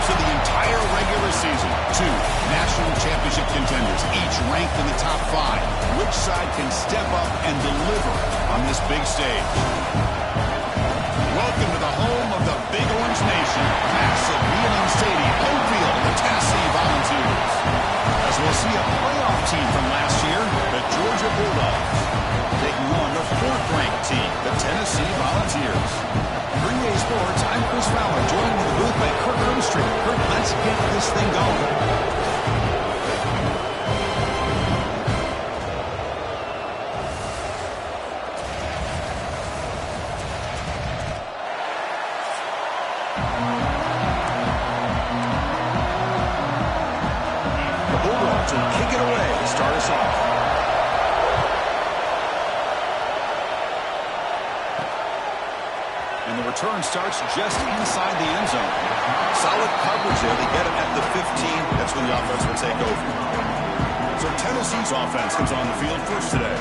of the entire regular season. Two national championship contenders, each ranked in the top 5. Which side can step up and deliver on this big stage? Welcome to the home of the Big Orange Nation. Massive Neyland Stadium, home field, the Tennessee Volunteers. As we'll see a playoff team from last year, the Georgia Bulldogs, taking on the 4th-ranked team, the Tennessee Volunteers. 3A Sports, I'm Chris Fowler, joined in the booth by Kirk Hermstreet. Kirk, let's get this thing going. Kick it away to start us off. And the return starts just inside the end zone. Solid coverage there. They get it at the 15. That's when the offense will take over. So Tennessee's offense comes on the field first today.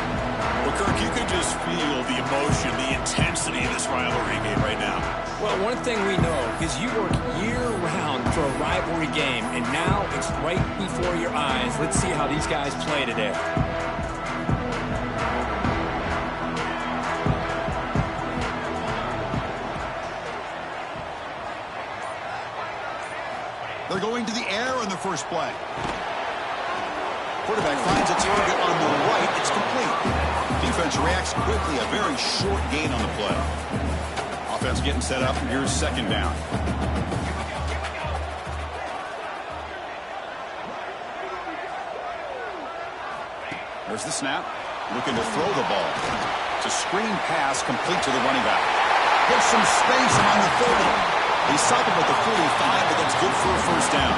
Well, Kirk, you can just feel the emotion, the intensity of this rivalry game right now. Well, one thing we know is you work year-round for a rivalry game, and now it's right before your eyes. Let's see how these guys play today. They're going to the air in the first play. Quarterback finds a target on the right. It's complete. Defense reacts quickly. A very short gain on the play. Offense getting set up. Here's second down. There's the snap. Looking to throw the ball. It's a screen pass complete to the running back. Gets some space among the 30. He's stopped him at the 45, but that's good for a first down.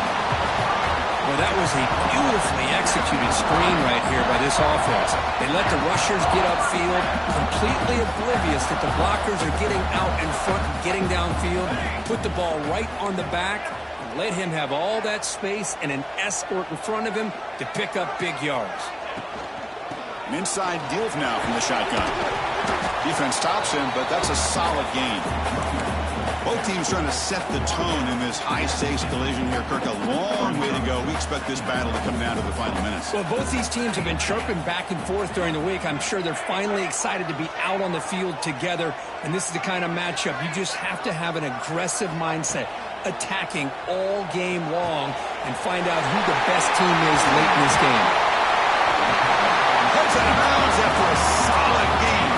Well, that was a beautifully executed screen right here by this offense. They let the rushers get upfield, completely oblivious that the blockers are getting out in front and getting downfield. Put the ball right on the back and let him have all that space and an escort in front of him to pick up big yards. An inside deal now from the shotgun. Defense stops him, but that's a solid gain. Both teams trying to set the tone in this high-stakes collision here. Kirk, a long way to go. We expect this battle to come down to the final minutes. Well, both these teams have been chirping back and forth during the week. I'm sure they're finally excited to be out on the field together, and this is the kind of matchup you just have to have an aggressive mindset, attacking all game long, and find out who the best team is late in this game. Heads out of bounds after a solid game.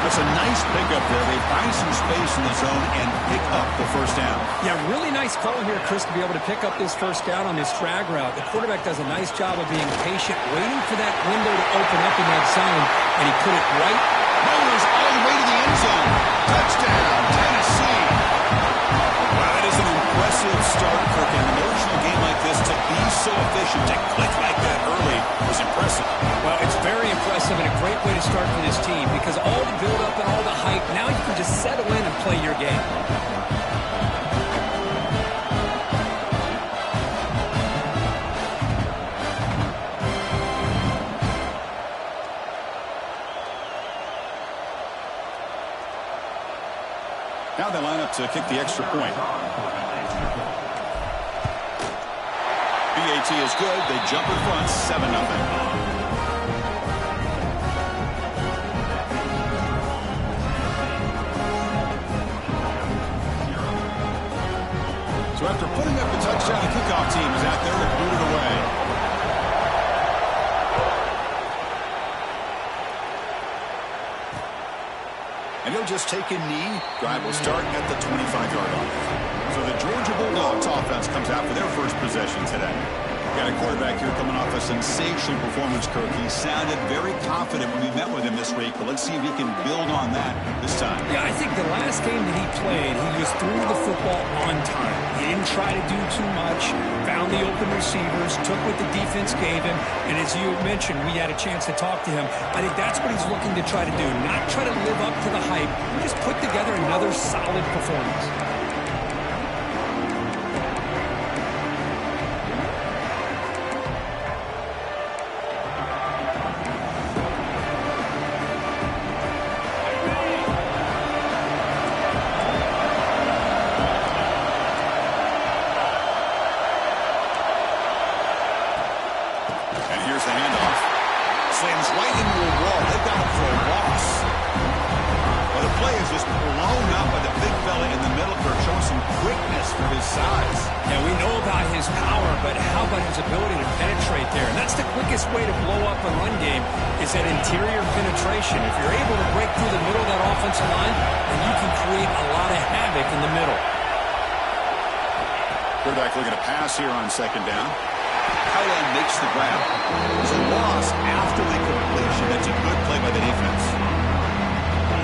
That's a nice pickup there. They find some space in the zone and pick up the first down. Yeah, really nice call here, Chris, to be able to pick up this first down on this drag route. The quarterback does a nice job of being patient, waiting for that window to open up in that zone, and he put it right. Rolls all the way to the end zone. Touchdown, Tennessee. Wow, that is an impressive start, Kirk. An emotional game like this, to be so efficient, to click like that early was impressive. Well, it's very impressive and a great way to start for this team because all the build-up and all the hype, now you can just settle in and play your game. Now they line up to kick the extra point. BAT is good. They jump in front, 7-0. So after putting up the touchdown, the kickoff team is out there to boot it away. And he'll just take a knee. Drive will start at the 25-yard line. So the Georgia Bulldogs offense comes out for their first possession today. Got a quarterback here coming off a sensational performance, Kirk. He sounded very confident when we met with him this week, but let's see if he can build on that this time. Yeah, I think the last game that he played, he just threw the football on time. He didn't try to do too much, found the open receivers, took what the defense gave him, and as you mentioned, we had a chance to talk to him. I think that's what he's looking to try to do, not try to live up to the hype, just put together another solid performance. play is just blown up by the big fella in the middle for showing some quickness for his size. Yeah, we know about his power, but how about his ability to penetrate there? And that's the quickest way to blow up a run game is that interior penetration. If you're able to break through the middle of that offensive line, then you can create a lot of havoc in the middle. Quarterback looking to pass here on second down. Tight end makes the grab. It's a loss after the completion. That's a good play by the defense.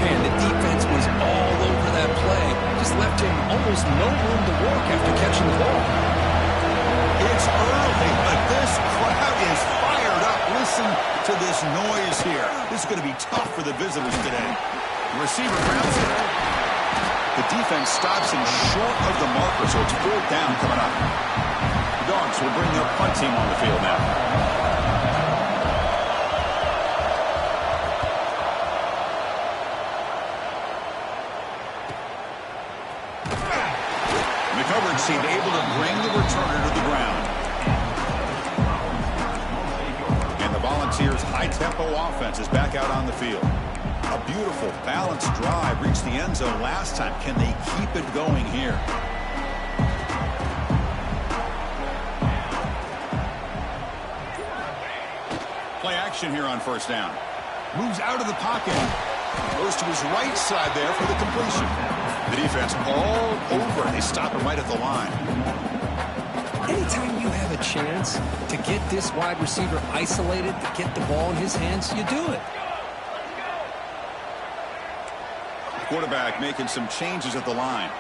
Man, the defense was all over that play. Just left him almost no room to work after catching the ball. It's early, but this crowd is fired up. Listen to this noise here. This is going to be tough for the visitors today. The receiver grabs it. The defense stops him short of the marker, so it's 4th down coming up. The Dogs will bring their punt team on the field now. And the coverage team able to bring the returner to the ground. And the Volunteers' high-tempo offense is back out on the field. A beautiful, balanced drive reached the end zone last time. Can they keep it going here? Play action here on 1st down. Moves out of the pocket. Goes to his right side there for the completion. The defense all over. They stop him right at the line. Anytime you have a chance to get this wide receiver isolated, to get the ball in his hands, you do it. Quarterback making some changes at the line.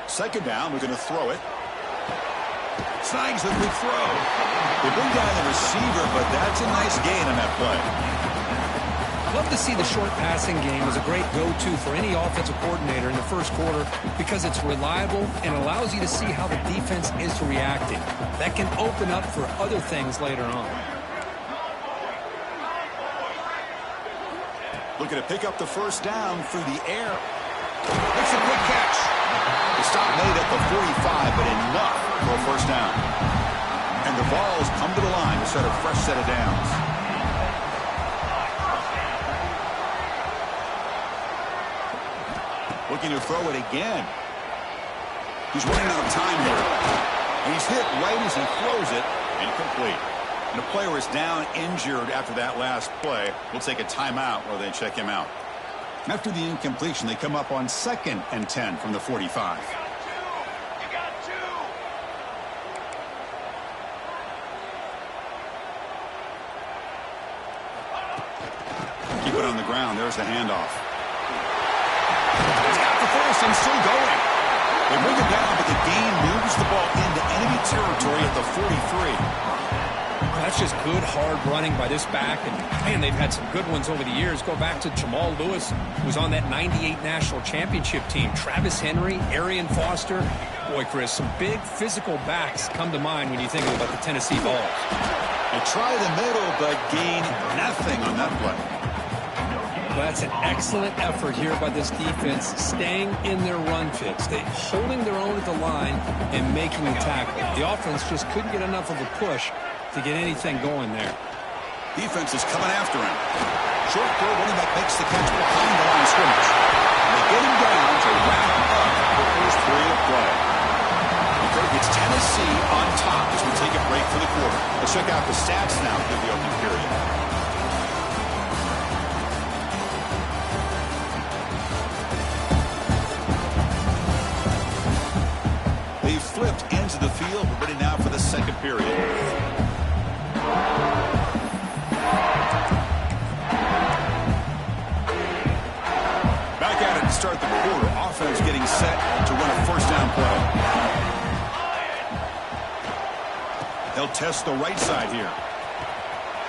Second down, we're going to throw it. Snags the big throw. They bring down the receiver, but that's a nice gain on that play. Love to see the short passing game as a great go-to for any offensive coordinator in the first quarter because it's reliable and allows you to see how the defense is reacting. That can open up for other things later on. Looking to pick up the 1st down through the air. Makes a quick catch. The stop made at the 45, but enough for a 1st down. And the Vols come to the line to set a fresh set of downs. Looking to throw it again. He's running out of time here. And he's hit right as he throws it. Incomplete. And the player is down injured after that last play. We'll take a timeout while they check him out. After the incompletion, they come up on 2nd and 10 from the 45. Keep it on the ground. There's the handoff. He's got the first and still going. They bring it down, but the gain moves the ball into enemy territory at the 43. That's just good, hard running by this back. And, man, they've had some good ones over the years. Go back to Jamal Lewis, who was on that 98 National Championship team. Travis Henry, Arian Foster. Boy, Chris, some big physical backs come to mind when you think about the Tennessee Vols. They try the middle, but gain nothing on that play. Well, that's an excellent effort here by this defense, staying in their run fits. They holding their own at the line and making the tackle. The offense just couldn't get enough of a push to get anything going there. Defense is coming after him. Short throw, running back makes the catch behind the line of scrimmage. And they get him down to wrap up the first period of play. It's Tennessee on top as we take a break for the quarter. Let's check out the stats now for the opening period. They've flipped into the field. We're ready now for the second period. Back at it to start the quarter. Offense getting set to run a 1st down play. They'll test the right side here.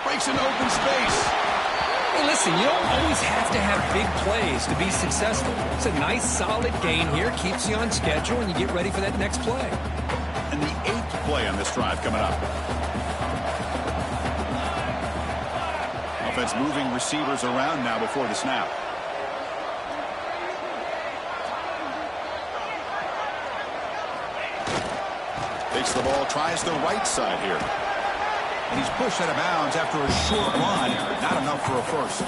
Breaks into open space. Hey, listen, you don't always have to have big plays to be successful. It's a nice, solid gain here. Keeps you on schedule, and you get ready for that next play. And the 8th play on this drive coming up. Offense moving receivers around now before the snap. tries the right side here. And he's pushed out of bounds after a short run. Not enough for a first.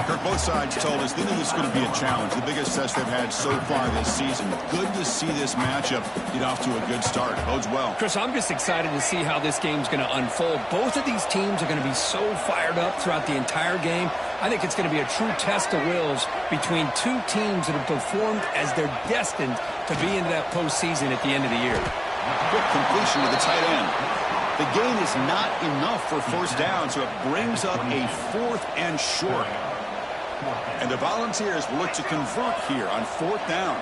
Kirk, both sides told us they knew this was going to be a challenge. The biggest test they've had so far this season. Good to see this matchup get off to a good start. Bodes well. Chris, I'm just excited to see how this game's going to unfold. Both of these teams are going to be so fired up throughout the entire game. I think it's going to be a true test of wills between two teams that have performed as they're destined to be into that postseason at the end of the year. Quick completion to the tight end. The gain is not enough for first down, so it brings up a 4th and short. And the Volunteers will look to convert here on 4th down.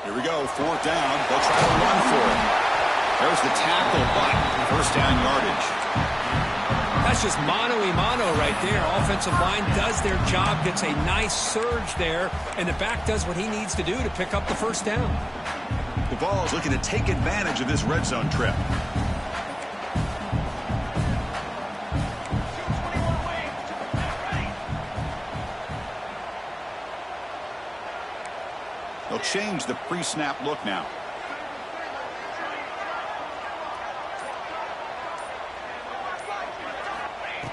Here we go, 4th down. They'll try to run for it. There's the tackle, but first down yardage. That's just mano-a-mano right there. Offensive line does their job, gets a nice surge there, and the back does what he needs to do to pick up the first down. The Vols looking to take advantage of this red zone trip. They'll change the pre-snap look now.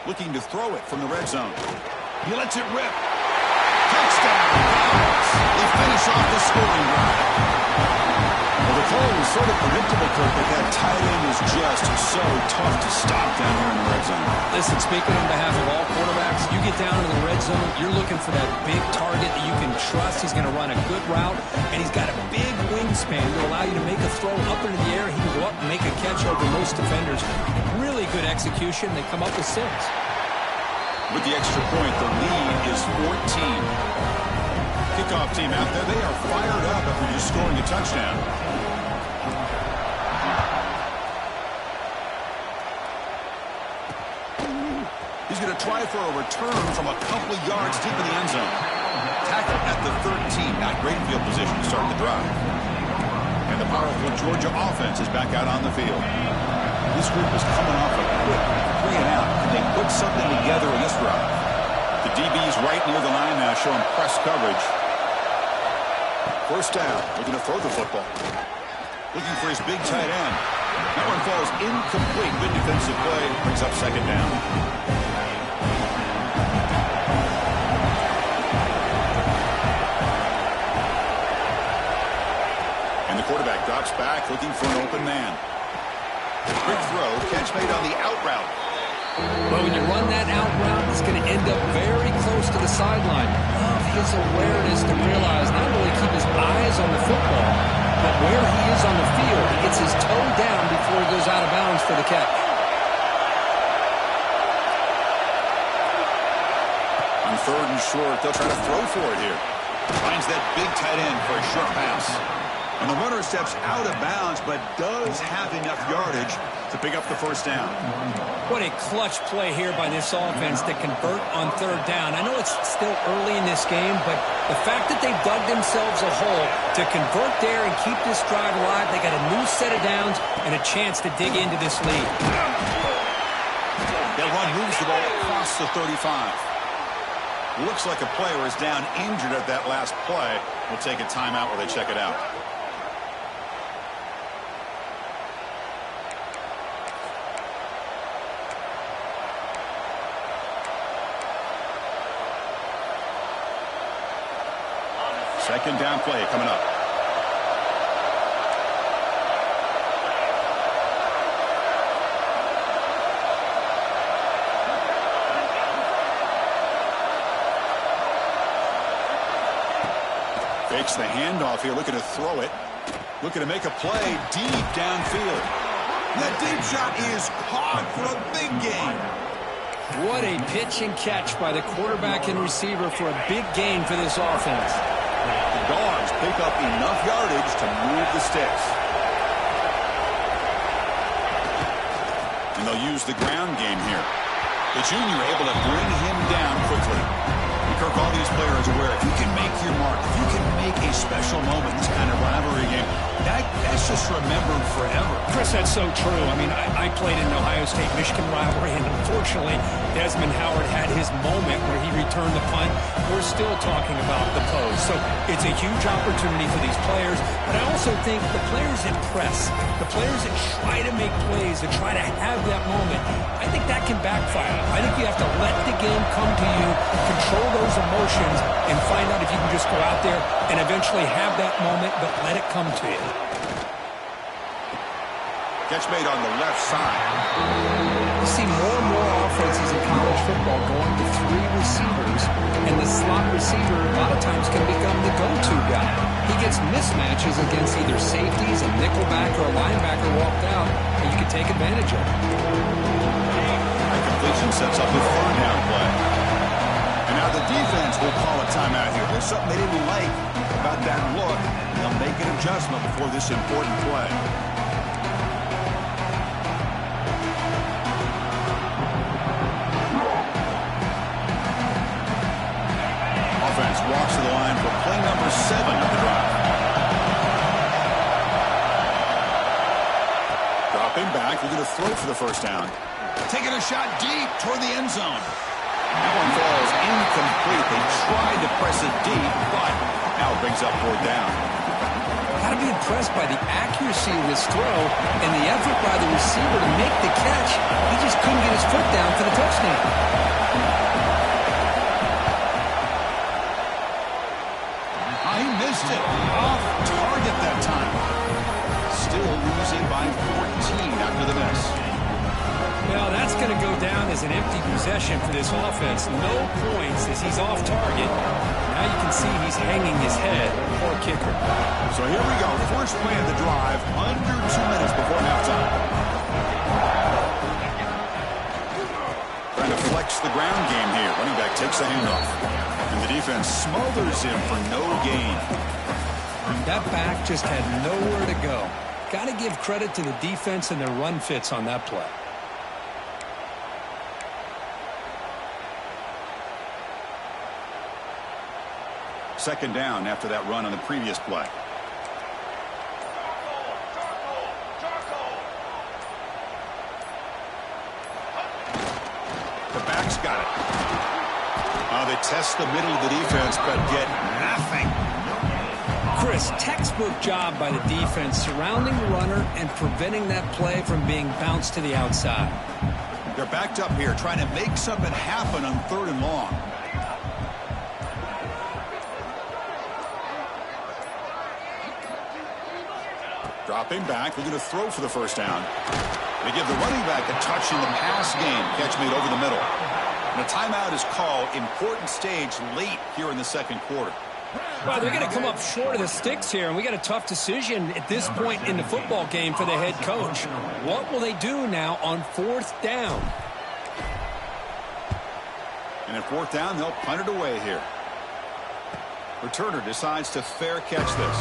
Looking to throw it from the red zone. He lets it rip. Touchdown, Vols. They finish off the scoring drive. Well, the call was sort of predictable, Kirk, but that tight end is just so tough to stop down here in the red zone. Listen, speaking on behalf of all quarterbacks, you get down in the red zone, you're looking for that big target that you can trust. He's going to run a good route, and he's got a big wingspan to allow you to make a throw up into the air. He can go up and make a catch over most defenders. Really good execution. They come up with 6. With the extra point, the lead is 14. Kickoff team out there, they are fired up after just scoring a touchdown. He's going to try for a return from a couple of yards deep in the end zone. Tackle at the 13. Not great field position to start the drive. And the powerful Georgia offense is back out on the field. This group is coming off a quick 3 and out. Can they put something together in this drive? The DB's right near the line now, showing press coverage. First down, looking to throw the football. Looking for his big tight end. That one falls incomplete. Good defensive play, brings up second down. And the quarterback drops back, looking for an open man. Quick throw, catch made on the out route. Well, when you run that out route, it's going to end up very close to the sideline. Love his awareness to realize not only keep his eyes on the football, but where he is on the field. He gets his toe down before he goes out of bounds for the catch. On 3rd and short, they'll try to throw for it here. Finds that big tight end for a short pass. And the runner steps out of bounds, but does have enough yardage to pick up the first down. What a clutch play here by this offense to convert on 3rd down. I know it's still early in this game, but the fact that they've dug themselves a hole to convert there and keep this drive alive, they got a new set of downs and a chance to dig into this lead. That run moves the ball across the 35. Looks like a player is down injured at that last play. We'll take a timeout while they check it out. Second down play coming up. Fakes the handoff here, looking to throw it. Looking to make a play deep downfield. That deep shot is caught for a big gain. What a pitch and catch by the quarterback and receiver for a big gain for this offense. The Dogs pick up enough yardage to move the sticks. And they'll use the ground game here. The junior able to bring him down quickly. He Kirk, all these players are aware if you can make your mark, if you can make a special moment in this kind of rivalry game, that's just remembered forever. Chris, that's so true. I mean, I played in the Ohio State-Michigan rivalry, and unfortunately, Desmond Howard had his moment where he returned the punt. We're still talking about the pose. So it's a huge opportunity for these players, but I also think the players that press, the players that try to make plays, that try to have that moment, I think that can backfire. I think you have to let the game come to you, control those emotions, and find out if you can just go out there and eventually have that moment, but let it come to you. Catch made on the left side. You see more and more offenses in college football going to 3 receivers, and the slot receiver a lot of times can become the go-to guy. He gets mismatches against either safeties, a nickelback, or a linebacker walked out, and you can take advantage of it. That completion sets up a third down play. And now the defense will call a timeout here. There's something they didn't like about that look. They'll make an adjustment before this important play. Offense walks to the line for play number 7 of the drive. Dropping back, we're going to throw for the first down. Taking a shot deep toward the end zone. That one falls incomplete. They tried to press it deep, but now it brings up 4th down. Got to be impressed by the accuracy of this throw and the effort by the receiver to make the catch. He just couldn't get his foot down for the touchdown. He missed it. Off target that time. Still losing by 14 after the miss. Well, that's going to go down as an empty possession for this offense. No points as he's off target. Now you can see he's hanging his head. Poor kicker. So here we go. First play of the drive. Under 2 minutes before halftime. Trying to flex the ground game here. Running back takes the handoff. And the defense smothers him for no gain. That back just had nowhere to go. Got to give credit to the defense and their run fits on that play. Second down after that run on the previous play. The back's got it. They test the middle of the defense, but get nothing. Chris, textbook job by the defense surrounding the runner and preventing that play from being bounced to the outside. They're backed up here trying to make something happen on 3rd and long. Dropping back, we're going to throw for the first down. They give the running back a touch in the pass game. Catch made over the middle. And a timeout is called. Important stage late here in the second quarter. Well, they're going to come up short of the sticks here, and we got a tough decision at this point in the football game for the head coach. What will they do now on 4th down? And at 4th down, they'll punt it away here. Returner decides to fair catch this.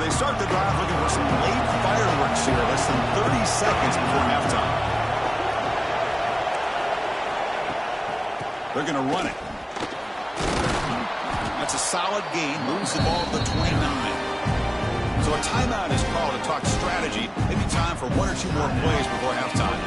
Start the drive looking for some late fireworks here. Less than 30 seconds before halftime. They're going to run it. That's a solid gain. Moves the ball to the 29. So a timeout is called to talk strategy. Maybe time for 1 or 2 more plays before halftime.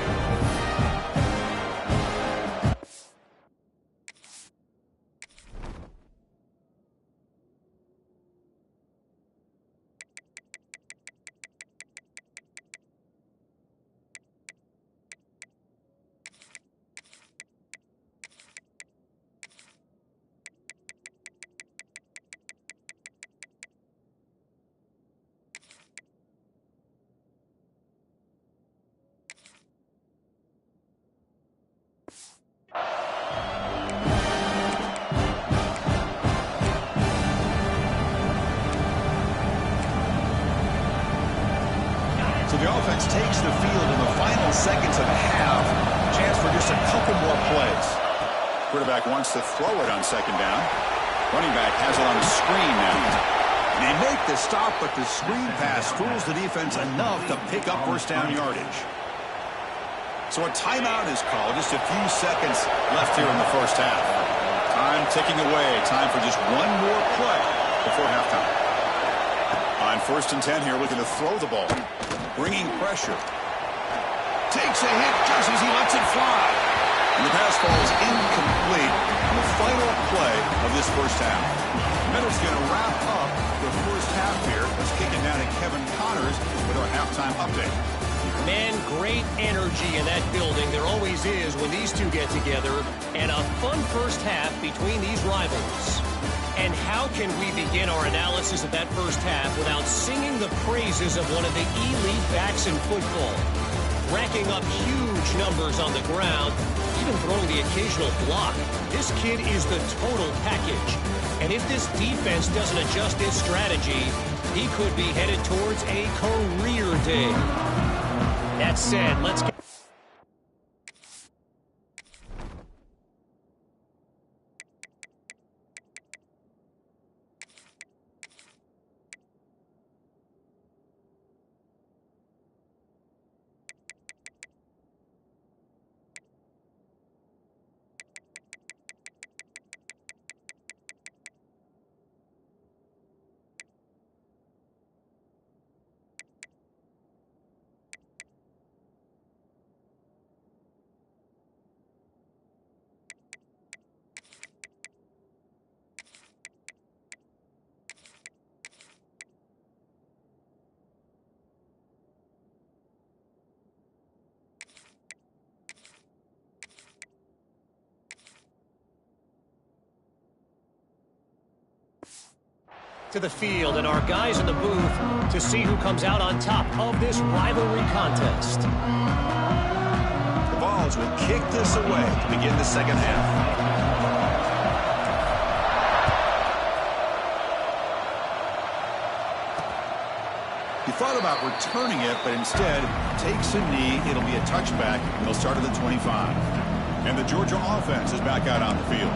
The offense takes the field in the final seconds of the half. Chance for just a couple more plays. Quarterback wants to throw it on second down. Running back has it on the screen now. They make the stop, but the screen pass fools the defense enough to pick up first down yardage. So a timeout is called. Just a few seconds left here in the first half. Time ticking away. Time for just one more play before halftime. On 1st and 10 here, looking to throw the ball. Bringing pressure. Takes a hit just as he lets it fly. And the pass falls incomplete on the final play of this first half. Middle's going to wrap up the first half here. Let's kick it down to Kevin Connors with our halftime update. Man, great energy in that building. There always is when these two get together. And a fun first half between these rivals. And how can we begin our analysis of that first half without singing the praises of one of the elite backs in football? Racking up huge numbers on the ground, even throwing the occasional block. This kid is the total package. And if this defense doesn't adjust its strategy, he could be headed towards a career day. That said, let's get... to the field and our guys in the booth to see who comes out on top of this rivalry contest. The Vols will kick this away to begin the second half. He thought about returning it, but instead takes a knee. It'll be a touchback, and they'll start at the 25. And the Georgia offense is back out on the field.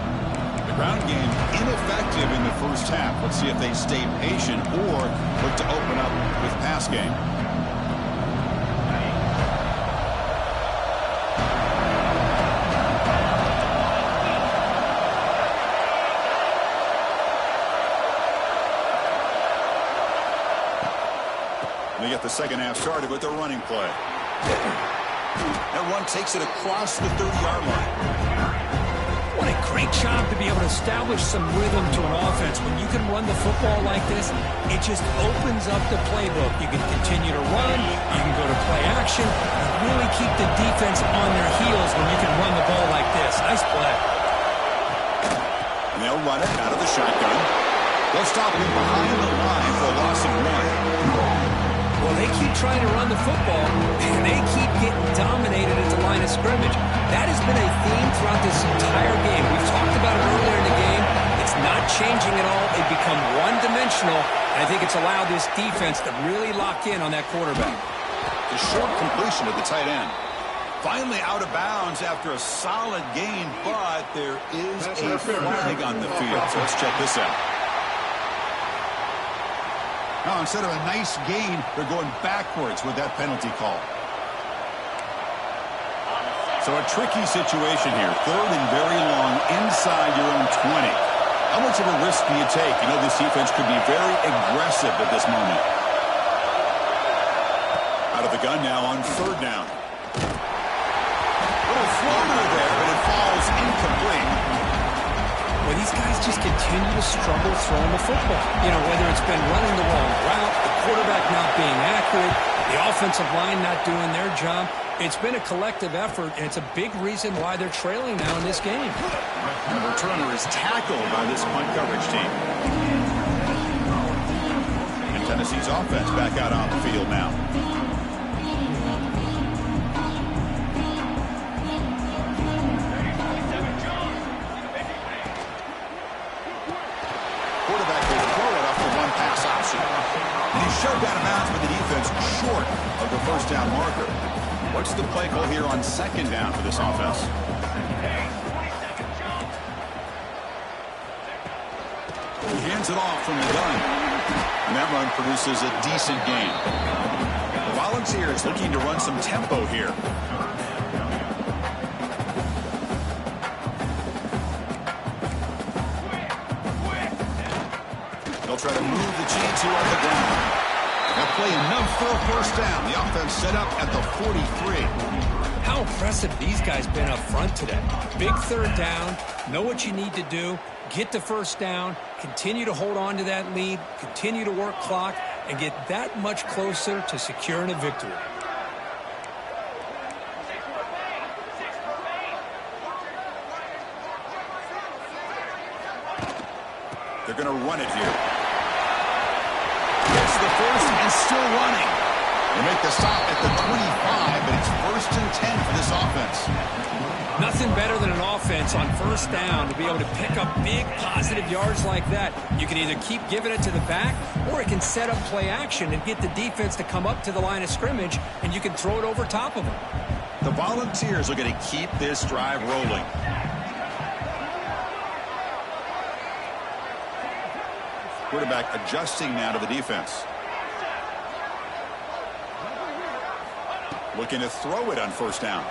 The ground game ineffective in the first half. Let's see if they stay patient or look to open up with pass game. They get the second half started with their running play. That one takes it across the 30-yard line. What a great job to be able to establish some rhythm to an offense. When you can run the football like this, it just opens up the playbook. You can continue to run, you can go to play action, and really keep the defense on their heels when you can run the ball like this. Nice play. And they'll run it out of the shotgun. They'll stop him behind the line for a loss of 1. Well, they keep trying to run the football, and they keep getting dominated at the line of scrimmage. That has been a theme throughout this entire game. We've talked about it earlier in the game. It's not changing at all. They've become one-dimensional. I think it's allowed this defense to really lock in on that quarterback. The short completion at the tight end. Finally out of bounds after a solid game, but there is a flag on the field. So let's check this out. Now, instead of a nice gain, they're going backwards with that penalty call. So a tricky situation here. 3rd and very long inside your own 20. How much of a risk do you take? You know this defense could be very aggressive at this moment. Out of the gun now on 3rd down. Little floater there, but it falls incomplete. Well, these guys just continue to struggle throwing the football. You know, whether it's been running the wrong route, the quarterback not being accurate, the offensive line not doing their job. It's been a collective effort, and it's a big reason why they're trailing now in this game. And the returner is tackled by this punt coverage team. And Tennessee's offense back out on the field now. Shoved out of bounds with the defense short of the first first down marker. What's the play call here on second down for this offense? He hands it off from the gun. And that run produces a decent gain. The Volunteers looking to run some tempo here. They'll try to move the G2 on the ground. They'll play enough for a first down. The offense set up at the 43. How impressive these guys been up front today. Big third down, know what you need to do, get the first down, continue to hold on to that lead, continue to work clock, and get that much closer to securing a victory. They're going to run it here. Gets the first and still running. They make the stop at the 25, but it's 1st and 10 for this offense. Nothing better than an offense on first down to be able to pick up big positive yards like that. You can either keep giving it to the back, or it can set up play action and get the defense to come up to the line of scrimmage, and you can throw it over top of them. The Volunteers are going to keep this drive rolling. Quarterback adjusting now to the defense. Looking to throw it on first down.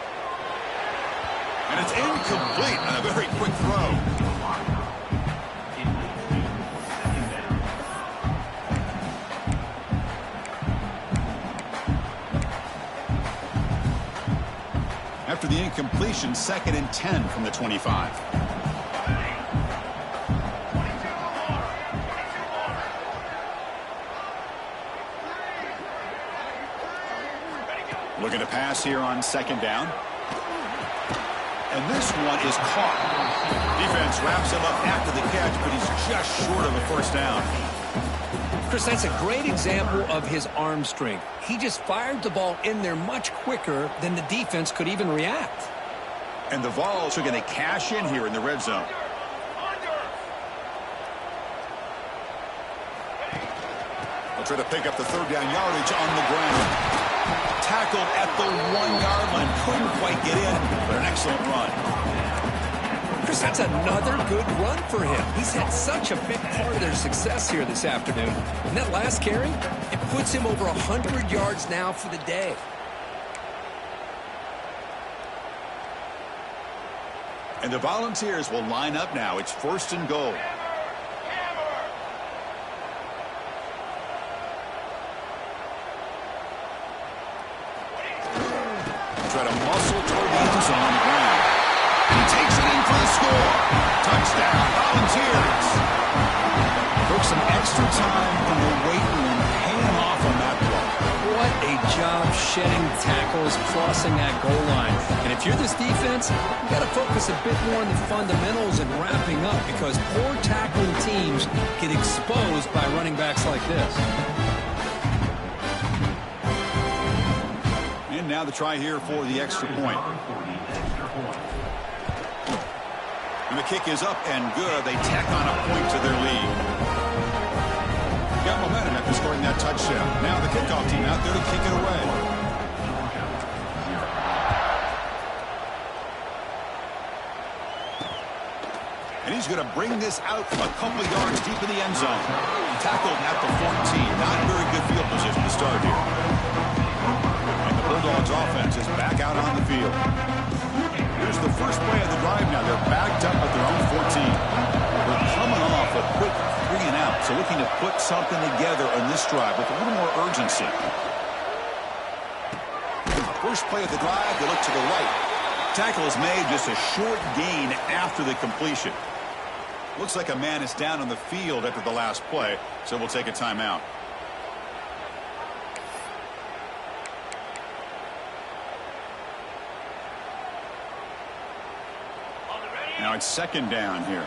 And it's incomplete on a very quick throw. After the incompletion, 2nd and 10 from the 25. Looking to pass here on 2nd down. And this one is caught. Defense wraps him up after the catch, but he's just short of a first down. Chris, that's a great example of his arm strength. He just fired the ball in there much quicker than the defense could even react. And the Vols are going to cash in here in the red zone. They'll try to pick up the 3rd down yardage on the ground. Tackled at the 1-yard line. Couldn't quite get in, but an excellent run. Chris, that's another good run for him. He's had such a big part of their success here this afternoon. And that last carry, it puts him over 100 yards now for the day. And the Volunteers will line up now. It's 1st and goal. Try to muscle toward the end zone on the ground. He takes it in for the score. Touchdown, Volunteers. Took some extra time from the weight room paying off on that play. What a job shedding tackles, crossing that goal line. And if you're this defense, you've got to focus a bit more on the fundamentals and wrapping up, because poor tackling teams get exposed by running backs like this. And now the try here for the extra point. And the kick is up and good. They tack on a point to their lead. Got momentum after scoring that touchdown. Now the kickoff team out there to kick it away. And he's going to bring this out from a couple yards deep in the end zone. Tackled at the 14. Not very good field position to start here. Bulldogs offense is back out on the field. Here's the first play of the drive now. They're backed up at their own 14. They're coming off a quick 3 and out, so looking to put something together on this drive with a little more urgency. First play of the drive, they look to the right. Tackle is made, just a short gain after the completion. Looks like a man is down on the field after the last play, so we'll take a timeout. Now it's 2nd down here.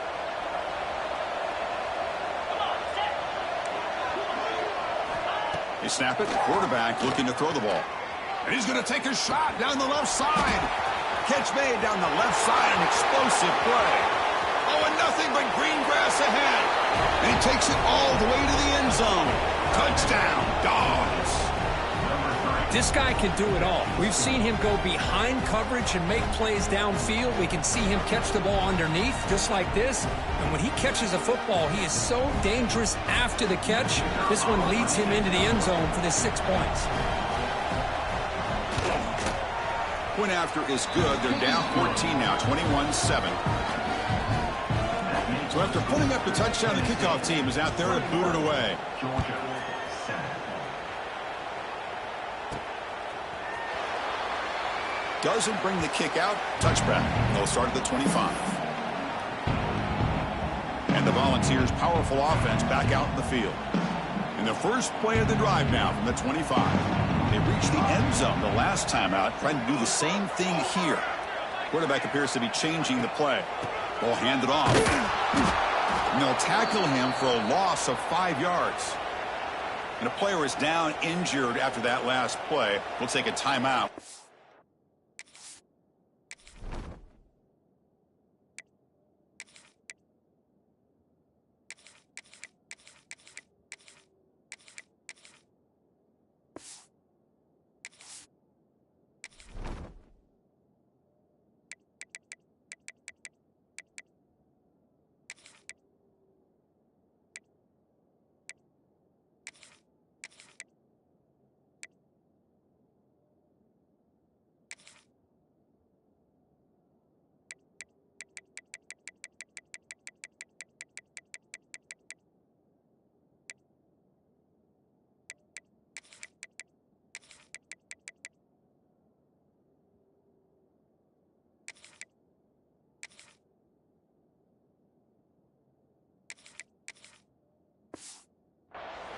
They snap it. The quarterback looking to throw the ball. And he's going to take a shot down the left side. Catch made down the left side. An explosive play. Oh, and nothing but green grass ahead. And he takes it all the way to the end zone. Touchdown, Dogs. This guy can do it all. We've seen him go behind coverage and make plays downfield. We can see him catch the ball underneath, just like this. And when he catches a football, he is so dangerous after the catch. This one leads him into the end zone for the 6 points. Point after is good. They're down 14 now, 21-7. So after putting up the touchdown, the kickoff team is out there to boot it away. Doesn't bring the kick out. Touchback. They'll start at the 25. And the Volunteers' powerful offense back out in the field. And the first play of the drive now from the 25. They reached the end zone the last time out, trying to do the same thing here. Quarterback appears to be changing the play. Ball handed off. And they'll tackle him for a loss of 5 yards. And a player is down injured after that last play. We'll take a timeout.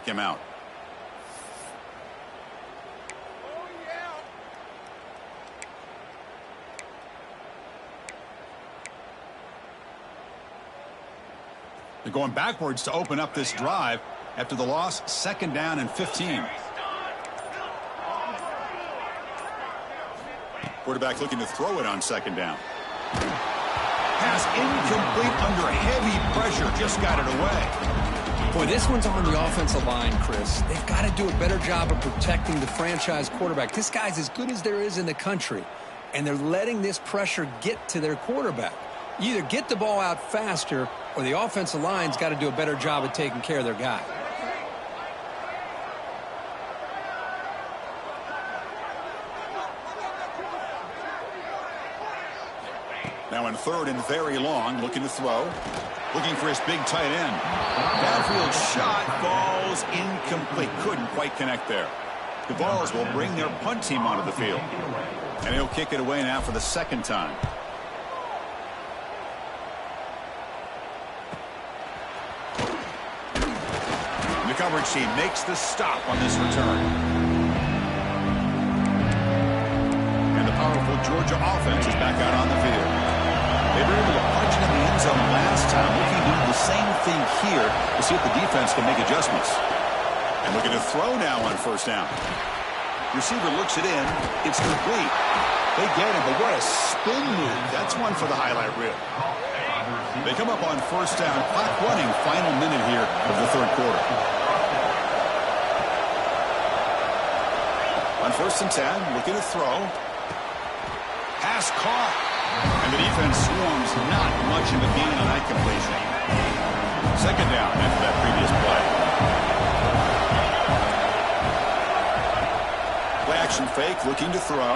Him out. They're going backwards to open up this drive after the loss. 2nd down and 15. Quarterback looking to throw it on 2nd down. Pass incomplete under heavy pressure. Just got it away. Boy, this one's on the offensive line, Chris. They've got to do a better job of protecting the franchise quarterback. This guy's as good as there is in the country, and they're letting this pressure get to their quarterback. You either get the ball out faster, or the offensive line's got to do a better job of taking care of their guy. Now in 3rd and very long, looking to throw. Looking for his big tight end. Downfield shot falls incomplete. Couldn't quite connect there. The Vols will bring their punt team onto the field. And he'll kick it away now for the 2nd time. And the coverage team makes the stop on this return. And the powerful Georgia offense is back out on the field. They were able to punch it in the end zone last time. Looking to do the same thing here to see if the defense can make adjustments. And looking to throw now on 1st down. Receiver looks it in. It's complete. They get it, but what a spin move. That's one for the highlight reel. They come up on 1st down. Clock running. Final minute here of the 3rd quarter. On 1st and 10, looking to throw. Pass caught. And the defense swarms. Not much of a gain on that completion. 2nd down after that previous play. Play action fake, looking to throw.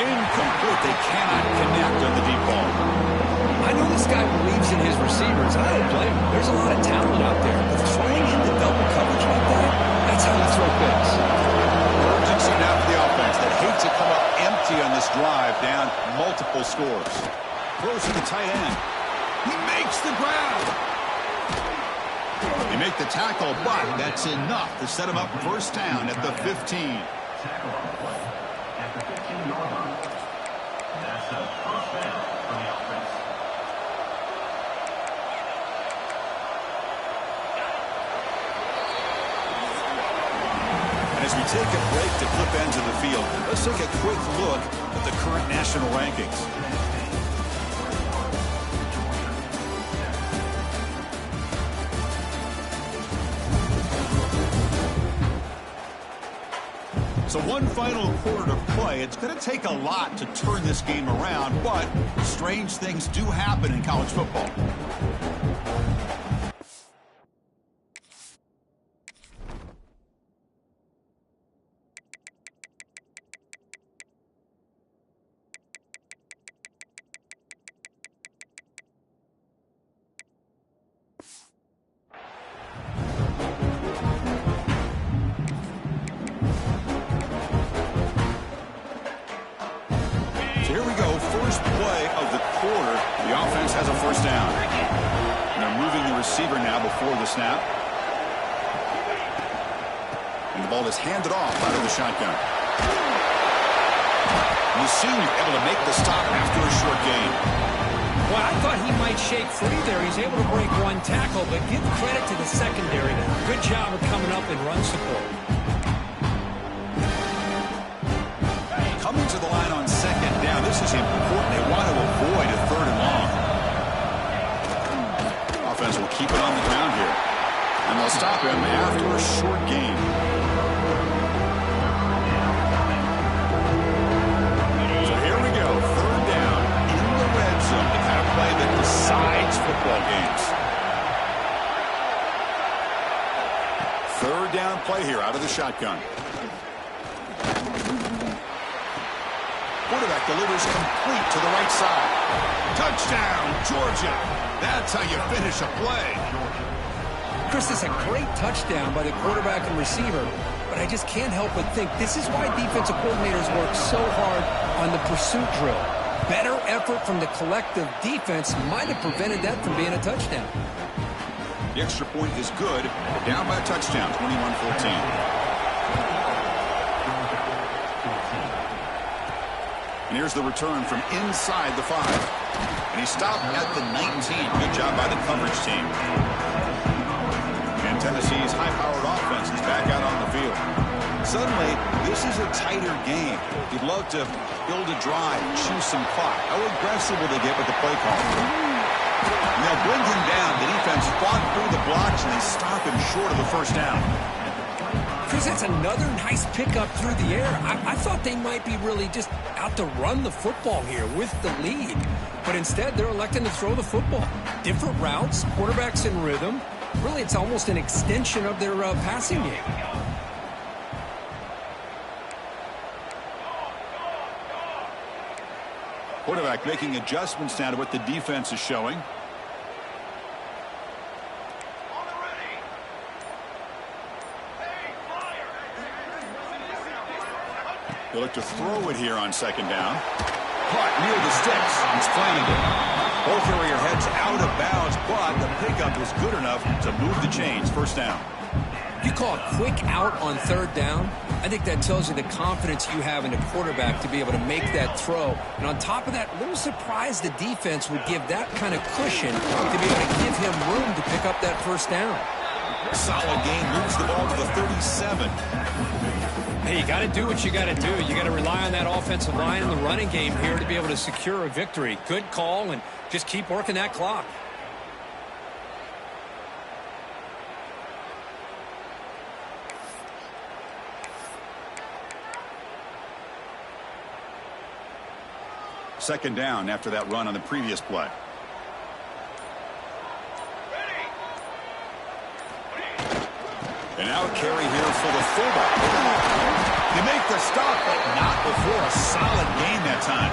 Incomplete. They cannot connect on the deep ball. I know this guy believes in his receivers. I don't blame him. There's a lot of talent out there. But throwing into double coverage like that, that's how you throw picks. Urgency now for the offense that hates to come up empty on this drive, down multiple scores. Throws to the tight end. He makes the grab. They make the tackle, but that's enough to set him up 1st down at the 15. As we take a break to flip ends of the field, let's take a quick look at the current national rankings. So one final quarter to play. It's going to take a lot to turn this game around, but strange things do happen in college football. Here we go, first play of the quarter. The offense has a first down. And they're moving the receiver now before the snap. And the ball is handed off out of the shotgun. You see he's able to make the stop after a short gain. Well, I thought he might shake free there. He's able to break one tackle, but give credit to the secondary. Good job of coming up in run support. Coming to the line on second down. This is important. They want to avoid a third and long. Offense will keep it on the ground here. And they'll stop him after a short gain. So here we go. Third down in the red zone. The kind of play that decides football games. Third down play here out of the shotgun. Quarterback delivers complete to the right side. Touchdown, Georgia. That's how you finish a play. Chris, this is a great touchdown by the quarterback and receiver, but I just can't help but think this is why defensive coordinators work so hard on the pursuit drill. Better effort from the collective defense might have prevented that from being a touchdown. The extra point is good. Down by a touchdown, 21-14. And here's the return from inside the 5. And he stopped at the 19. Good job by the coverage team. And Tennessee's high-powered offense is back out on the field. Suddenly, this is a tighter game. You'd love to build a drive, choose some clock. How aggressive will they get with the play call? Now bring him down. The defense fought through the blocks, and they stop him short of the first down. Chris, that's another nice pickup through the air. I thought they might be really just out to run the football here with the lead. But instead, they're electing to throw the football. Different routes, quarterbacks in rhythm. Really, it's almost an extension of their passing game. Quarterback making adjustments now to what the defense is showing. They look to throw it here on second down. Caught near the sticks. He's flanked it. Both carrier heads out of bounds, but the pickup was good enough to move the chains. First down. You call a quick out on third down. I think that tells you the confidence you have in the quarterback to be able to make that throw. And on top of that, a little surprised the defense would give that kind of cushion to be able to give him room to pick up that first down. Solid gain, moves the ball to the 37. Hey, you got to do what you got to do. You got to rely on that offensive line and the running game here to be able to secure a victory. Good call, and just keep working that clock. Second down after that run on the previous play. And now a carry here for the fullback. You make the stop, but not before a solid gain that time.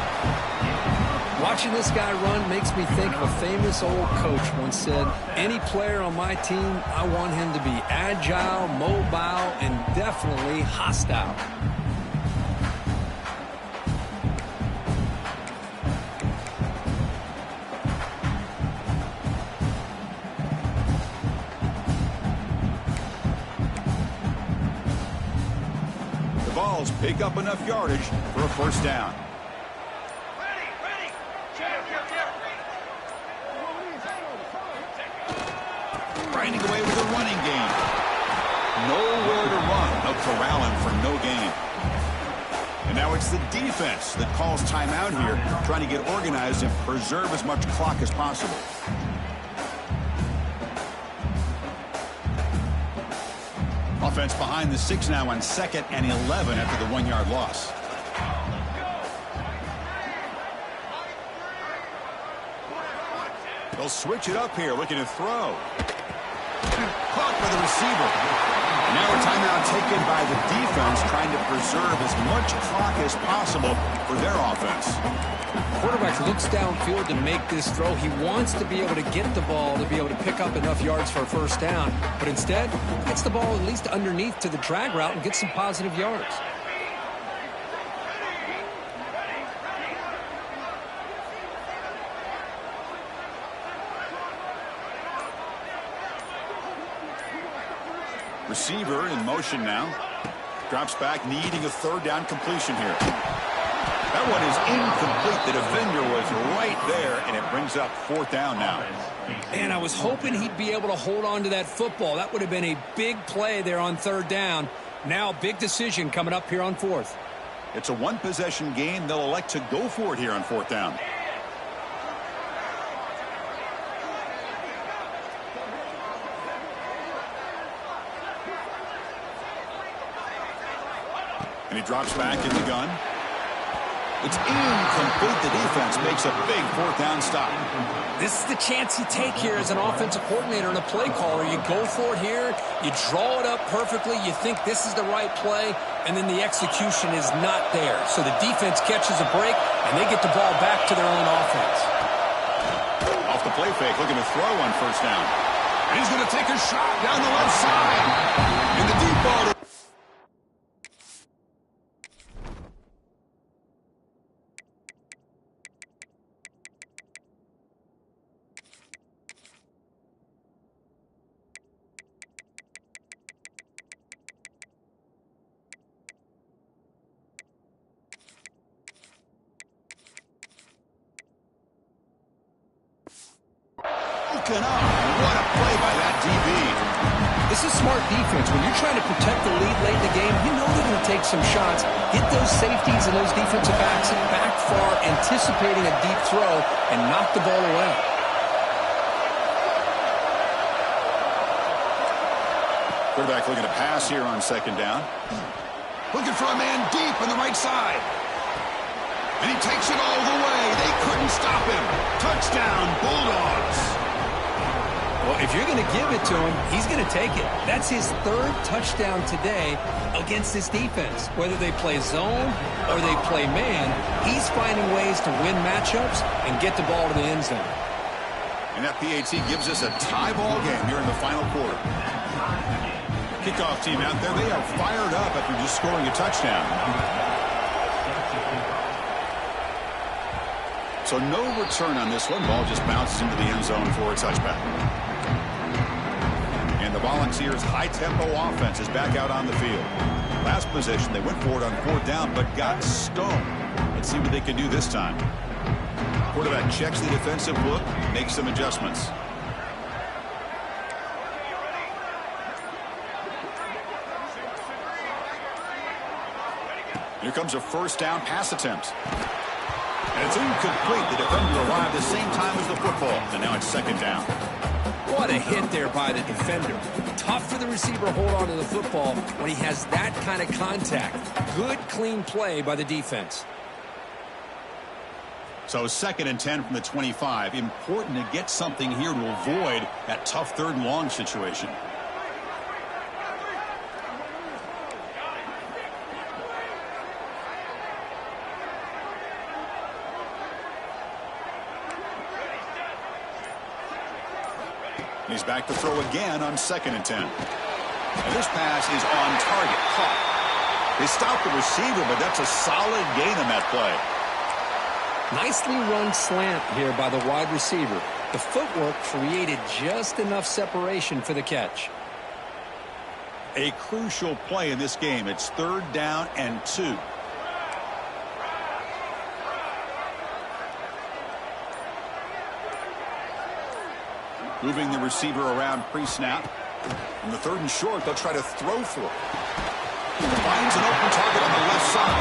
Watching this guy run makes me think of a famous old coach once said, any player on my team, I want him to be agile, mobile, and definitely hostile. Vols pick up enough yardage for a first down. Grinding away with a running game. Nowhere to run. They'll corral him for no gain. And now it's the defense that calls timeout here, trying to get organized and preserve as much clock as possible. defense behind the 6 now on 2nd and 11 after the 1-yard loss. They'll switch it up here, looking to throw. Caught by the receiver. Now a timeout taken by the defense, trying to preserve as much clock as possible for their offense. Quarterback looks downfield to make this throw. He wants to be able to get the ball to be able to pick up enough yards for a first down, but instead gets the ball at least underneath to the drag route and gets some positive yards. Receiver in motion now. Drops back, needing a third down completion here. That one is incomplete. The defender was right there, and it brings up 4th down now. And I was hoping he'd be able to hold on to that football. That would have been a big play there on 3rd down. Now, big decision coming up here on 4th. It's a one-possession game. They'll elect to go for it here on 4th down. And he drops back in the gun. It's incomplete. The defense makes a big 4th down stop. This is the chance you take here as an offensive coordinator and a play caller. You go for it here. You draw it up perfectly. You think this is the right play, and then the execution is not there. So the defense catches a break, and they get the ball back to their own offense. Off the play fake, looking to throw on 1st down. And he's going to take a shot down the left side. In the deep ball. Up. What a play by that DB. This is smart defense. When you're trying to protect the lead late in the game, you know they're going to take some shots, get those safeties and those defensive backs back far, anticipating a deep throw, and knock the ball away. Quarterback looking to pass here on 2nd down. Looking for a man deep on the right side. And he takes it all the way. They couldn't stop him. Touchdown, Bulldogs. Well, if you're going to give it to him, he's going to take it. That's his 3rd touchdown today against this defense. Whether they play zone or they play man, he's finding ways to win matchups and get the ball to the end zone. And that PAT gives us a tie ball game here in the final quarter. Kickoff team out there, they are fired up after just scoring a touchdown. So no return on this one. Ball just bounces into the end zone for a touchback. And the Volunteers' high-tempo offense is back out on the field. Last possession, they went for it on 4th down, but got stoned. Let's see what they can do this time. Quarterback checks the defensive look, makes some adjustments. Here comes a 1st down pass attempt. And it's incomplete. The defender arrived the same time as the football. And now it's 2nd down. What a hit there by the defender. Tough for the receiver to hold on to the football when he has that kind of contact. Good, clean play by the defense. So 2nd and 10 from the 25. Important to get something here to avoid that tough 3rd and long situation. He's back to throw again on 2nd and 10. And this pass is on target. Caught. They stopped the receiver, but that's a solid gain on that play. Nicely run slant here by the wide receiver. The footwork created just enough separation for the catch. A crucial play in this game. It's 3rd down and 2. Moving the receiver around pre-snap. On the 3rd and short, they'll try to throw for it. Finds an open target on the left side.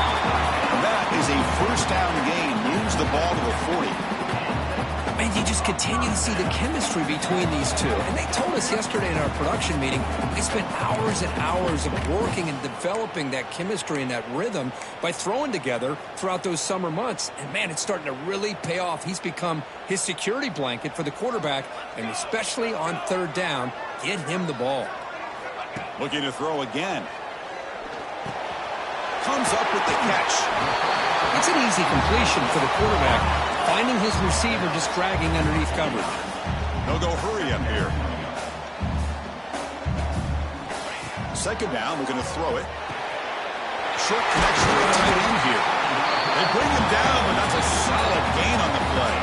And that is a 1st down gain. Moves the ball to the 40. And you just continue to see the chemistry between these two. And they told us yesterday in our production meeting, they spent hours and hours of working and developing that chemistry and that rhythm by throwing together throughout those summer months. And, man, it's starting to really pay off. He's become his security blanket for the quarterback, and especially on third down, get him the ball. Looking to throw again. Comes up with the catch. It's an easy completion for the quarterback, finding his receiver just dragging underneath coverage. They'll go hurry up here. Second down, we're going to throw it. Short connection to the tight end here. They bring him down, but that's a solid gain on the play.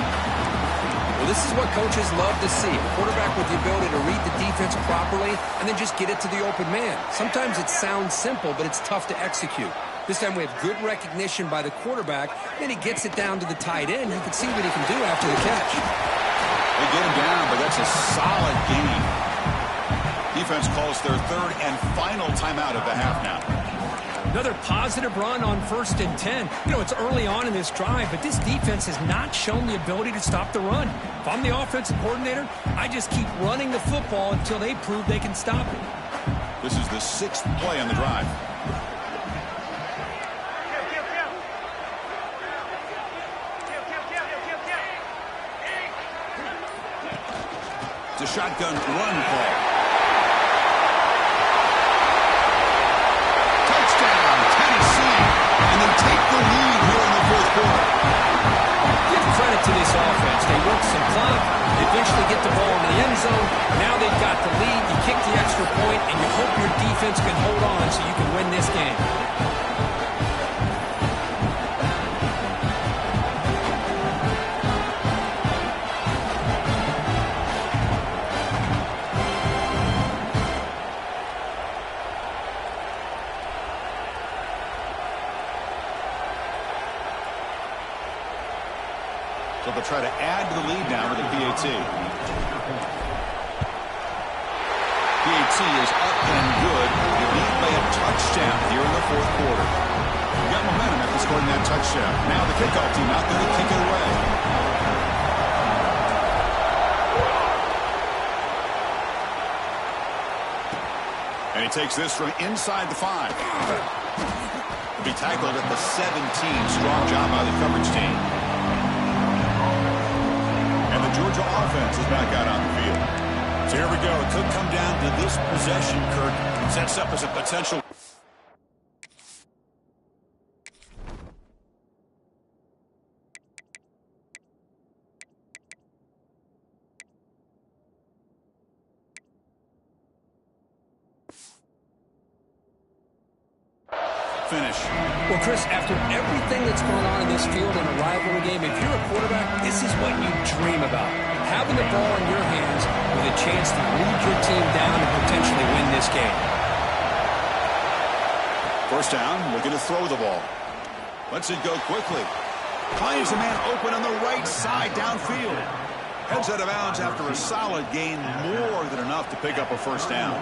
Well, this is what coaches love to see. A quarterback with the ability to read the defense properly and then just get it to the open man. Sometimes it sounds simple, but it's tough to execute. This time we have good recognition by the quarterback. Then he gets it down to the tight end. You can see what he can do after the catch. They get him down, but that's a solid gain. Defense calls their third and final timeout of the half now. Another positive run on 1st and 10. You know, it's early on in this drive, but this defense has not shown the ability to stop the run. If I'm the offensive coordinator, I just keep running the football until they prove they can stop it. This is the 6th play on the drive. It's a shotgun run play. Touchdown, Tennessee. And they take the lead here in the fourth quarter. Give credit to this offense. They work some clock. They eventually get the ball in the end zone. Now they've got the lead. You kick the extra point, and you hope your defense can hold on so you can win this game. So they'll try to add to the lead now with a PAT. PAT is up and good. You lead by a touchdown here in the fourth quarter. You got momentum after scoring that touchdown. Now the kickoff team out there to kick it away. And he takes this from inside the 5. He'll be tackled at the 17. Strong job by the coverage team. And the Georgia offense is back out on the field. So here we go. It could come down to this possession, Kirk. It sets up as a potential. Finish. Well, Chris, after everything that's going on in this field in a rivalry game, if you're a quarterback, this is what you dream about. Having the ball in your hands with a chance to lead your team down and potentially win this game. First down, looking to throw the ball. Lets it go quickly. Finds a man open on the right side downfield. Heads out of bounds after a solid gain, more than enough to pick up a first down.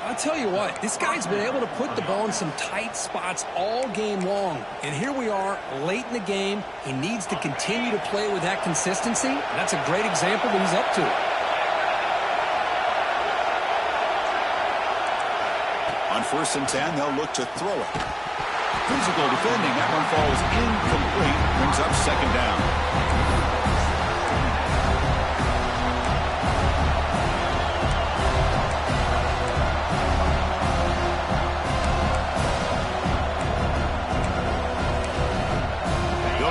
I'll tell you what, this guy's been able to put the ball in some tight spots all game long. And here we are, late in the game. He needs to continue to play with that consistency. And that's a great example that he's up to it. On 1st and 10, they'll look to throw it. Physical defending. That one falls incomplete. Brings up second down.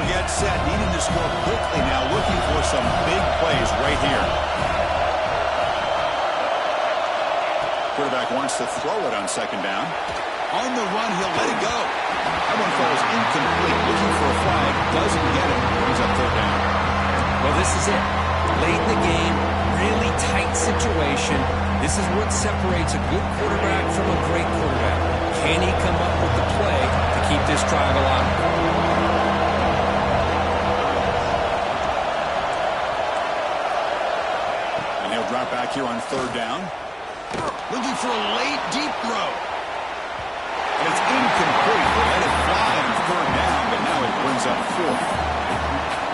Get set, needing to score quickly now, looking for some big plays right here. Quarterback wants to throw it on second down. On the run, he'll let it go. That one falls incomplete. Looking for a flag. Doesn't get it. Brings up third down. Well, this is it. Late in the game, really tight situation. This is what separates a good quarterback from a great quarterback. Can he come up with the play to keep this drive alive? And he'll drop back here on third down. Looking for a late, deep throw. And it's incomplete. They let it fly on third down, but now it brings up fourth.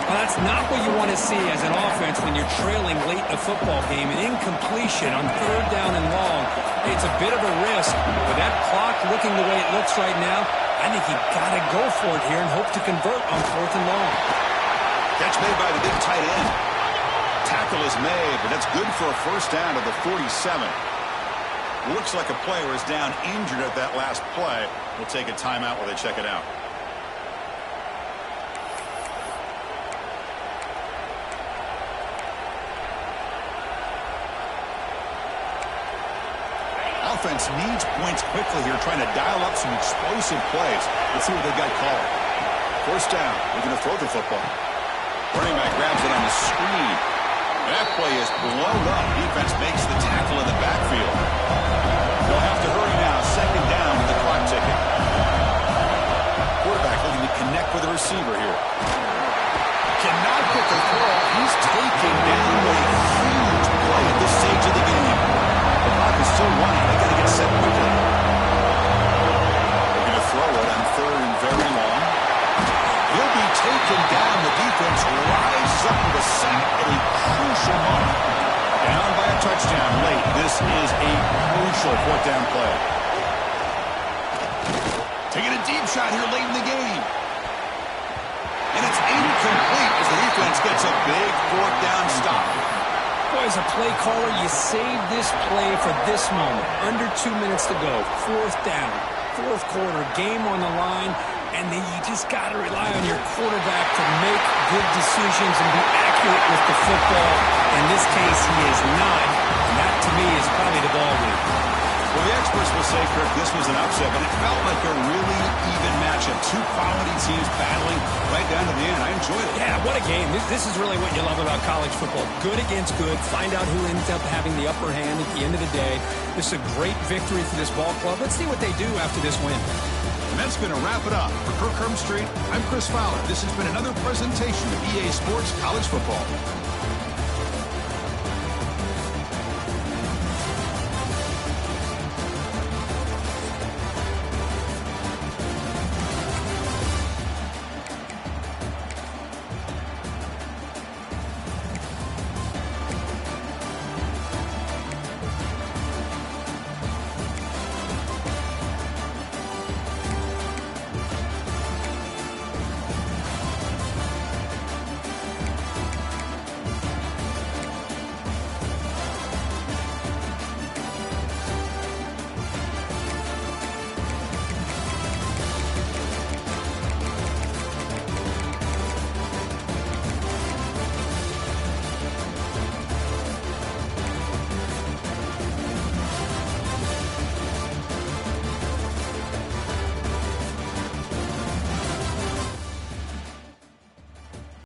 Well, that's not what you want to see as an offense when you're trailing late in a football game. An incompletion on third down and long. It's a bit of a risk. With that clock looking the way it looks right now, I think you've got to go for it here and hope to convert on fourth and long. Catch made by the big tight end. Tackle is made, but that's good for a first down to the 47. Looks like a player is down injured at that last play. We'll take a timeout while they check it out. Offense needs points quickly here, trying to dial up some explosive plays. Let's see what they've got called. First down. They're going to throw the football. Running back grabs it on the screen. That play is blown up. Defense makes the tackle in the backfield. They'll have to hurry now. Second down with the clock ticking. Quarterback looking to connect with the receiver here. Cannot get the throw. He's taking down with a huge play at this stage of the game. The clock is still running. They got to get set quickly. They're going to throw it on third and very long. He'll be taken down. The defense rises up with a sack at a crucial moment. Down by a touchdown late. This is a crucial fourth down play. Taking a deep shot here late in the game. And it's incomplete as the defense gets a big fourth down stop. Boy, as a play caller, you save this play for this moment. Under 2 minutes to go. Fourth down. Fourth quarter. Game on the line. And then you just got to rely on your quarterback to make good decisions and be accurate with the football. In this case, he is not. And that, to me, is probably the ball game. Well, the experts will say, Kirk, this was an upset, but it felt like a really even matchup. Two quality teams battling right down to the end. I enjoyed it. Yeah, what a game. This is really what you love about college football. Good against good. Find out who ends up having the upper hand at the end of the day. This is a great victory for this ball club. Let's see what they do after this win. And that's going to wrap it up. For Kirk Street, I'm Chris Fowler. This has been another presentation of EA Sports College Football.